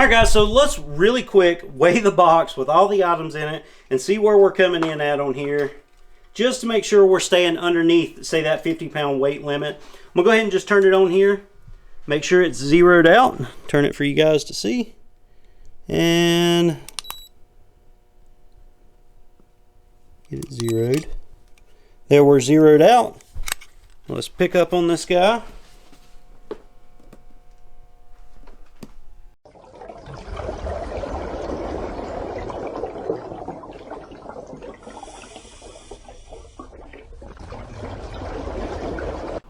All right, guys, so let's really quick weigh the box with all the items in it and see where we're coming in at on here, just to make sure we're staying underneath, say, that 50-pound weight limit. I'm going to go ahead and just turn it on here. Make sure it's zeroed out. Turn it for you guys to see. And get it zeroed. There, we're zeroed out. Let's pick up on this guy.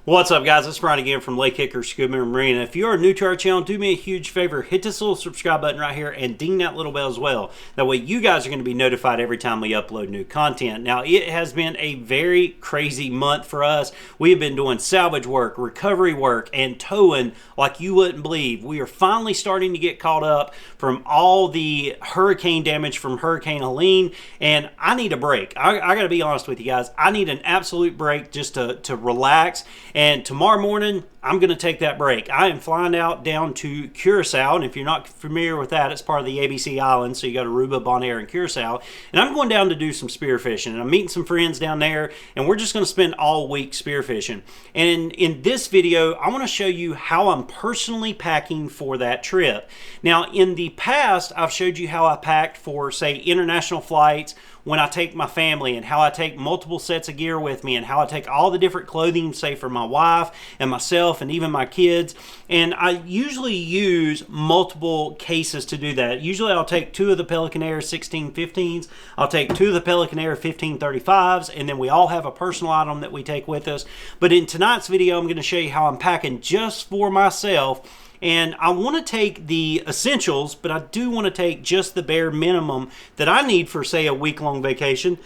What's up, guys? It's Bryan again from Lake Kicker Scuba and Marine. If you are new to our channel, do me a huge favor, hit this little subscribe button right here and ding that little bell as well. That way you guys are going to be notified every time we upload new content. Now, it has been a very crazy month for us. We have been doing salvage work, recovery work, and towing like you wouldn't believe. We are finally starting to get caught up from all the hurricane damage from Hurricane Helene, and I need a break. I got to be honest with you guys. I need an absolute break just to relax. And tomorrow morning, I'm going to take that break. I am flying out down to Curacao, and if you're not familiar with that, it's part of the ABC Islands, so you got Aruba, Bonaire, and Curacao. And I'm going down to do some spearfishing, and I'm meeting some friends down there, and we're just going to spend all week spearfishing. And in this video, I want to show you how I'm personally packing for that trip. Now, in the past, I've showed you how I packed for, say, international flights, when I take my family, and how I take multiple sets of gear with me, and how I take all the different clothing, say, for my wife and myself and even my kids. And I usually use multiple cases to do that. Usually I'll take 2 of the Pelican Air 1615s, I'll take 2 of the Pelican Air 1535s, and then we all have a personal item that we take with us. But in tonight's video, I'm going to show you how I'm packing just for myself. And I want to take the essentials, but I do want to take just the bare minimum that I need for, say, a week-long vacation.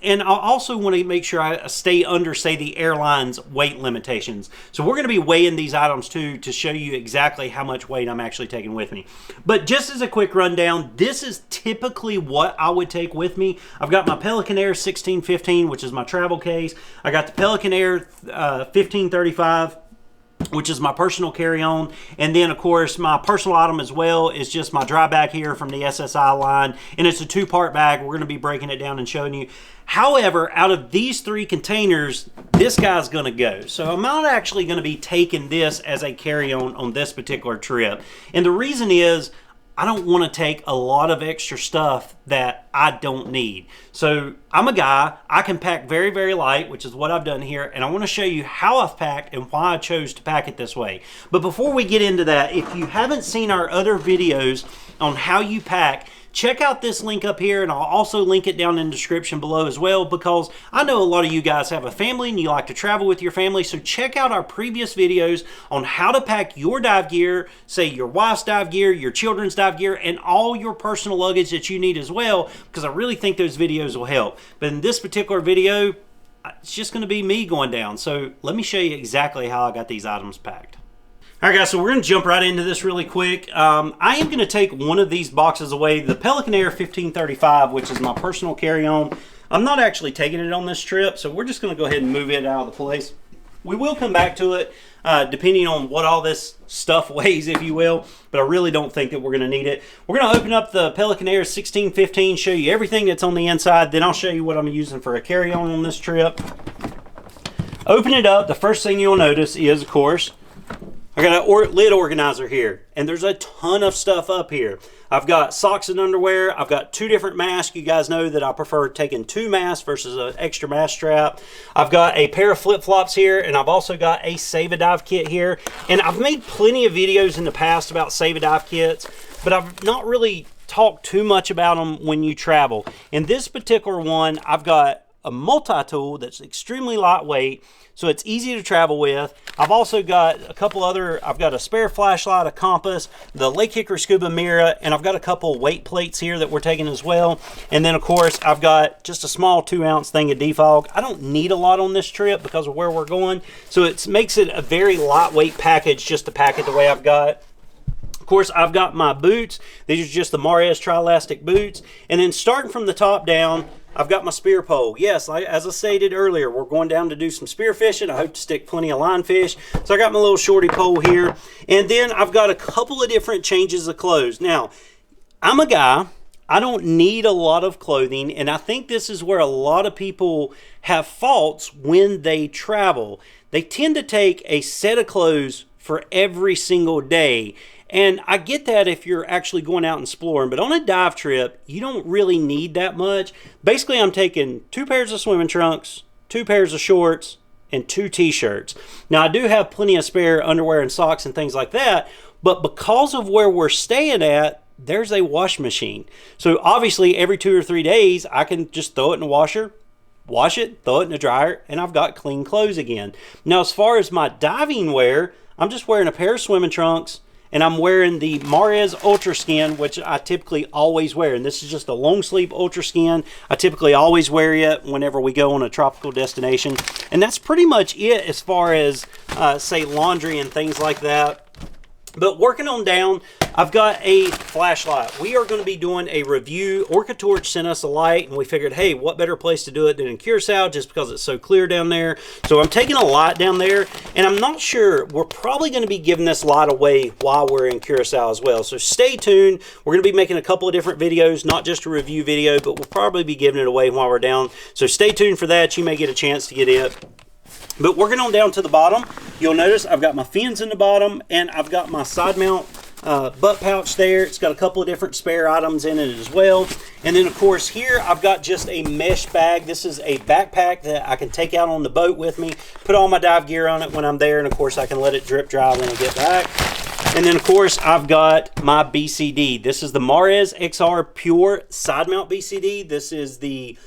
And I also want to make sure I stay under, say, the airline's weight limitations. So we're going to be weighing these items too to show you exactly how much weight I'm actually taking with me. But just as a quick rundown, this is typically what I would take with me. I've got my Pelican Air 1615, which is my travel case. I got the Pelican Air 1535, which is my personal carry-on. And then, of course, my personal item as well is just my dry bag here from the SSI line. And it's a 2-part bag. We're going to be breaking it down and showing you. However, out of these 3 containers, this guy's going to go. So I'm not actually going to be taking this as a carry-on on this particular trip. And the reason is, I don't want to take a lot of extra stuff that I don't need. So I'm a guy, I can pack very, very light, which is what I've done here, and I want to show you how I've packed and why I chose to pack it this way. But before we get into that, if you haven't seen our other videos on how you pack, check out this link up here, and I'll also link it down in the description below as well, because I know a lot of you guys have a family and you like to travel with your family. So check out our previous videos on how to pack your dive gear, say your wife's dive gear, your children's dive gear, and all your personal luggage that you need as well, because I really think those videos will help. But in this particular video, it's just going to be me going down. So let me show you exactly how I got these items packed. All right, guys, so we're going to jump right into this really quick. I am going to take one of these boxes away, the Pelican Air 1535, which is my personal carry-on. I'm not actually taking it on this trip, so we're just going to go ahead and move it out of the place. We will come back to it, depending on what all this stuff weighs, if you will, but I really don't think that we're going to need it. We're going to open up the Pelican Air 1615, show you everything that's on the inside, then I'll show you what I'm using for a carry-on on this trip. Open it up, the first thing you'll notice is, of course, I got a lid organizer here, and there's a ton of stuff up here. I've got socks and underwear. I've got 2 different masks. You guys know that I prefer taking 2 masks versus an extra mask strap. I've got a pair of flip-flops here, and I've also got a Save-A-Dive kit here. And I've made plenty of videos in the past about Save-A-Dive kits, but I've not really talked too much about them when you travel. In this particular one, I've got a multi-tool that's extremely lightweight, so it's easy to travel with. I've also got a couple other, I've got a spare flashlight, a compass, the Lake Kicker Scuba mirror, and I've got a couple weight plates here that we're taking as well. And then, of course, I've got just a small 2-ounce thing of defog. I don't need a lot on this trip because of where we're going, so it makes it a very lightweight package just to pack it the way I've got. Of course, I've got my boots. These are just the Marias Tri-Elastic boots. And then starting from the top down, I've got my spear pole. Yes, as I stated earlier, we're going down to do some spear fishing. I hope to stick plenty of line fish. So I got my little shorty pole here. And then I've got a couple of different changes of clothes. Now, I'm a guy, I don't need a lot of clothing, and I think this is where a lot of people have faults when they travel. They tend to take a set of clothes for every single day. And I get that if you're actually going out and exploring, but on a dive trip, you don't really need that much. Basically, I'm taking 2 pairs of swimming trunks, 2 pairs of shorts, and 2 t-shirts. Now, I do have plenty of spare underwear and socks and things like that, but because of where we're staying at, there's a wash machine. So obviously every 2 or 3 days, I can just throw it in the washer, wash it, throw it in the dryer, and I've got clean clothes again. Now, as far as my diving wear, I'm just wearing a pair of swimming trunks, and I'm wearing the Marez Ultra Skin, which I typically always wear. And this is just a long sleeve Ultra Skin. I typically always wear it whenever we go on a tropical destination. And that's pretty much it as far as, say, laundry and things like that. But working on down, I've got a flashlight. We are going to be doing a review. Orca Torch sent us a light, and we figured, hey, what better place to do it than in Curacao, just because it's so clear down there. So I'm taking a light down there, and I'm not sure. We're probably going to be giving this light away while we're in Curacao as well. So stay tuned. We're going to be making a couple of different videos, not just a review video, but we'll probably be giving it away while we're down. So stay tuned for that. You may get a chance to get it. But working on down to the bottom, you'll notice I've got my fins in the bottom, and I've got my side mount butt pouch there. It's got a couple of different spare items in it as well. And then, of course, here I've got just a mesh bag. This is a backpack that I can take out on the boat with me, put all my dive gear on it when I'm there, and, of course, I can let it drip dry when I get back. And then, of course, I've got my BCD. This is the Marez XR Pure Side Mount BCD. This is the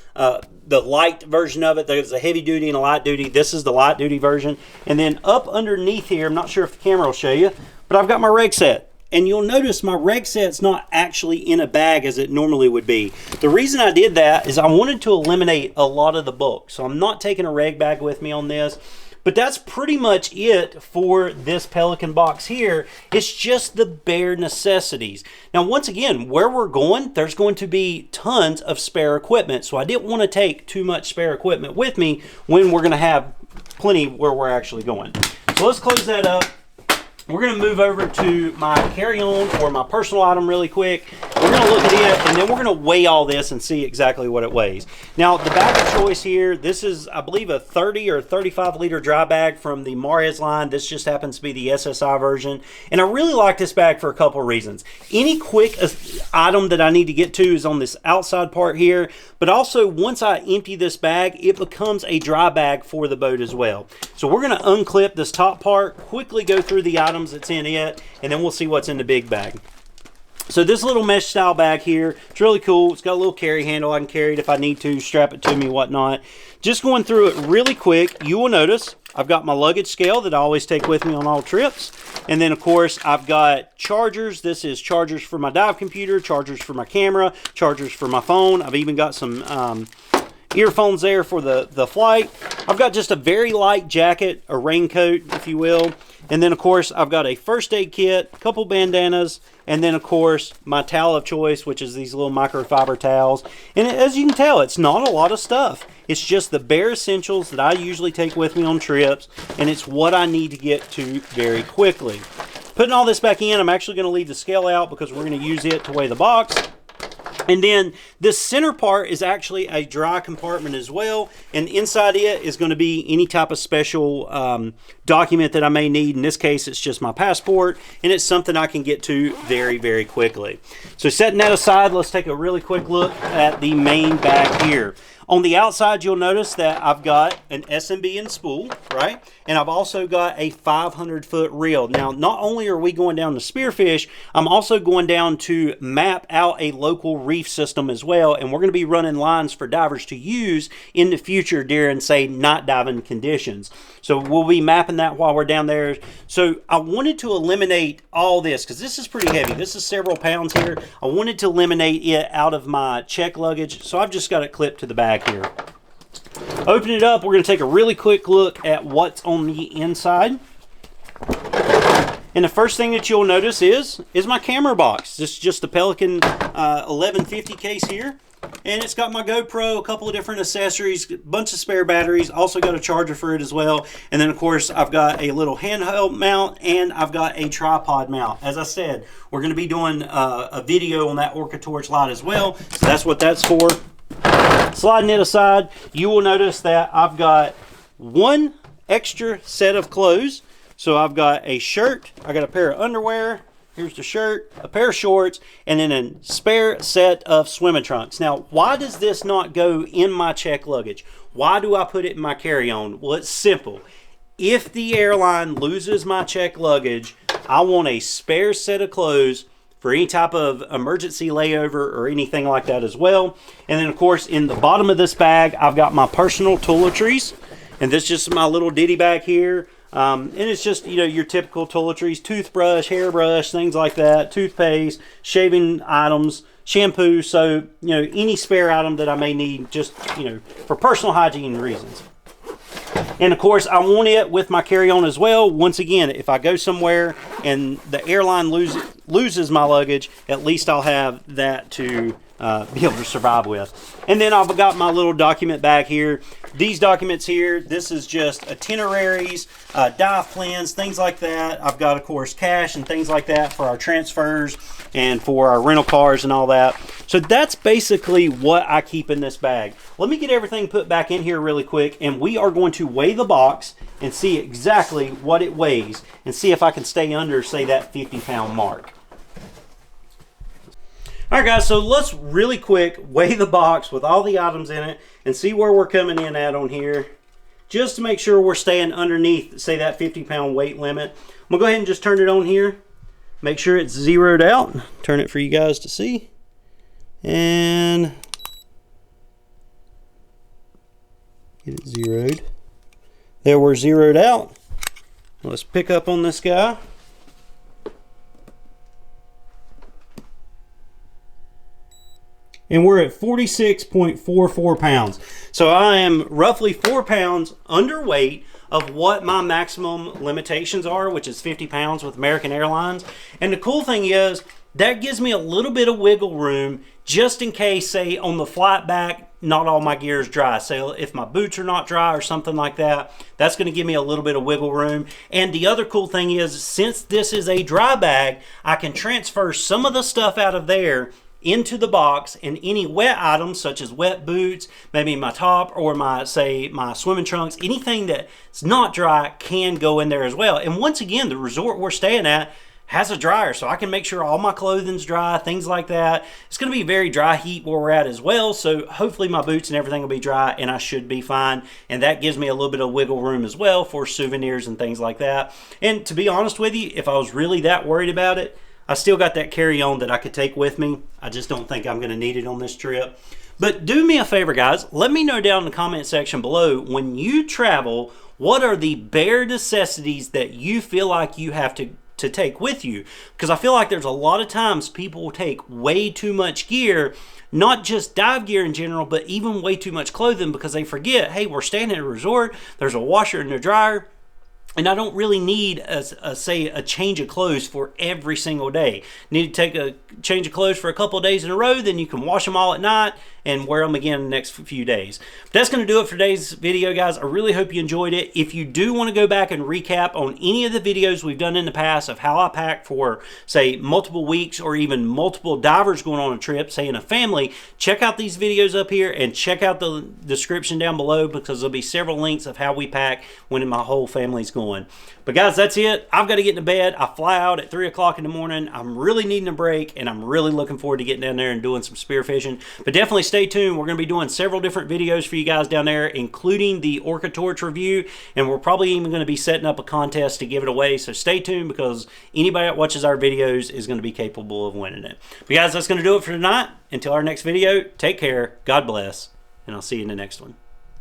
light version of it. There's a heavy duty and a light duty. This is the light duty version. And then up underneath here, I'm not sure if the camera will show you, but I've got my reg set. And you'll notice my reg set's not actually in a bag as it normally would be. The reason I did that is I wanted to eliminate a lot of the bulk. So I'm not taking a reg bag with me on this. But that's pretty much it for this Pelican box here. It's just the bare necessities. Now, once again, where we're going, there's going to be tons of spare equipment. So I didn't want to take too much spare equipment with me when we're going to have plenty where we're actually going. So let's close that up. We're going to move over to my carry-on or my personal item really quick. We're going to look at it, and then we're going to weigh all this and see exactly what it weighs. Now, the bag of choice here, this is, I believe, a 30 or 35-liter dry bag from the Marez line. This just happens to be the SSI version. And I really like this bag for a couple of reasons. Any quick item that I need to get to is on this outside part here. But also, once I empty this bag, it becomes a dry bag for the boat as well. So we're going to unclip this top part, quickly go through the items that's in it, and then we'll see what's in the big bag. So this little mesh style bag here, it's really cool. It's got a little carry handle. I can carry it if I need to, strap it to me, whatnot. Just going through it really quick, you will notice I've got my luggage scale that I always take with me on all trips. And then, of course, I've got chargers. This is chargers for my dive computer, chargers for my camera, chargers for my phone. I've even got some earphones there for the flight. I've got just a very light jacket, a raincoat, if you will. And then, of course, I've got a first aid kit, a couple bandanas, and then, of course, my towel of choice, which is these little microfiber towels. And as you can tell, it's not a lot of stuff. It's just the bare essentials that I usually take with me on trips, and it's what I need to get to very quickly. Putting all this back in, I'm actually going to leave the scale out because we're going to use it to weigh the box. And then this center part is actually a dry compartment as well. And inside it is going to be any type of special document that I may need. In this case, it's just my passport. And it's something I can get to very, very quickly. So setting that aside, let's take a really quick look at the main bag here. On the outside, you'll notice that I've got an SMB and spool, right? And I've also got a 500-foot reel. Now, not only are we going down to spearfish, I'm also going down to map out a local reef system as well. And we're going to be running lines for divers to use in the future during, say, not diving conditions. So we'll be mapping that while we're down there. So I wanted to eliminate all this because this is pretty heavy. This is several pounds here. I wanted to eliminate it out of my check luggage. So I've just got it clipped to the bag here. Open it up. We're going to take a really quick look at what's on the inside. And the first thing that you'll notice is my camera box. This is just the Pelican 1150 case here. And it's got my GoPro, a couple of different accessories, a bunch of spare batteries, also got a charger for it as well. And then of course I've got a little handheld mount and I've got a tripod mount. As I said, we're going to be doing a video on that Orca Torch Lite as well. So that's what that's for. Sliding it aside, you will notice that I've got one extra set of clothes. So I've got a shirt, I got a pair of underwear, here's the shirt, a pair of shorts, and then a spare set of swimming trunks. Now, why does this not go in my check luggage? Why do I put it in my carry-on? Well, it's simple. If the airline loses my check luggage, I want a spare set of clothes for any type of emergency layover or anything like that as well. And then, of course, in the bottom of this bag, I've got my personal toiletries. And this is just my little ditty bag here. And it's just, you know, your typical toiletries, toothbrush, hairbrush, things like that, toothpaste, shaving items, shampoo. So, you know, any spare item that I may need just, you know, for personal hygiene reasons. And of course, I want it with my carry-on as well. Once again, if I go somewhere and the airline loses my luggage, at least I'll have that to be able to survive with. And then I've got my little document bag here. These documents here, this is just itineraries, dive plans, things like that. I've got, of course, cash and things like that for our transfers and for our rental cars and all that. So that's basically what I keep in this bag. Let me get everything put back in here really quick, and we are going to weigh the box and see exactly what it weighs and see if I can stay under, say, that 50-pound mark. Alright guys, so let's really quick weigh the box with all the items in it and see where we're coming in at on here, just to make sure we're staying underneath, say, that 50-pound weight limit. I'm going to go ahead and just turn it on here, make sure it's zeroed out, turn it for you guys to see, and get it zeroed. There, we're zeroed out. Let's pick up on this guy. And we're at 46.44 pounds. So I am roughly 4 pounds underweight of what my maximum limitations are, which is 50 pounds with American Airlines. And the cool thing is, that gives me a little bit of wiggle room just in case, say, on the flight back, not all my gear is dry. So if my boots are not dry or something like that, that's going to give me a little bit of wiggle room. And the other cool thing is, since this is a dry bag, I can transfer some of the stuff out of there into the box, and any wet items such as wet boots, maybe my top or my swimming trunks, anything that's not dry can go in there as well. And once again, the resort we're staying at has a dryer, so I can make sure all my clothing's dry, things like that. It's going to be very dry heat where we're at as well, so hopefully my boots and everything will be dry and I should be fine. And that gives me a little bit of wiggle room as well for souvenirs and things like that. And to be honest with you, if I was really that worried about it, I still got that carry-on that I could take with me. I just don't think I'm going to need it on this trip. But do me a favor, guys. Let me know down in the comment section below, when you travel, what are the bare necessities that you feel like you have to take with you? Because I feel like there's a lot of times people will take way too much gear, not just dive gear in general, but even way too much clothing, because they forget, hey, we're staying at a resort, there's a washer and a dryer, and I don't really need, say, a change of clothes for every single day. Need to take a change of clothes for a couple of days in a row, then you can wash them all at night and wear them again the next few days. That's going to do it for today's video, guys. I really hope you enjoyed it. If you do want to go back and recap on any of the videos we've done in the past of how I pack for, say, multiple weeks or even multiple divers going on a trip, say in a family, check out these videos up here and check out the description down below, because there'll be several links of how we pack when my whole family's going. But guys, that's it. I've got to get into bed. I fly out at 3 o'clock in the morning. I'm really needing a break, and I'm really looking forward to getting down there and doing some spearfishing. But definitely stay tuned. We're going to be doing several different videos for you guys down there, including the Orca Torch review, and we're probably even going to be setting up a contest to give it away. So stay tuned, because anybody that watches our videos is going to be capable of winning it. But guys, that's going to do it for tonight. Until our next video, take care, God bless, and I'll see you in the next one.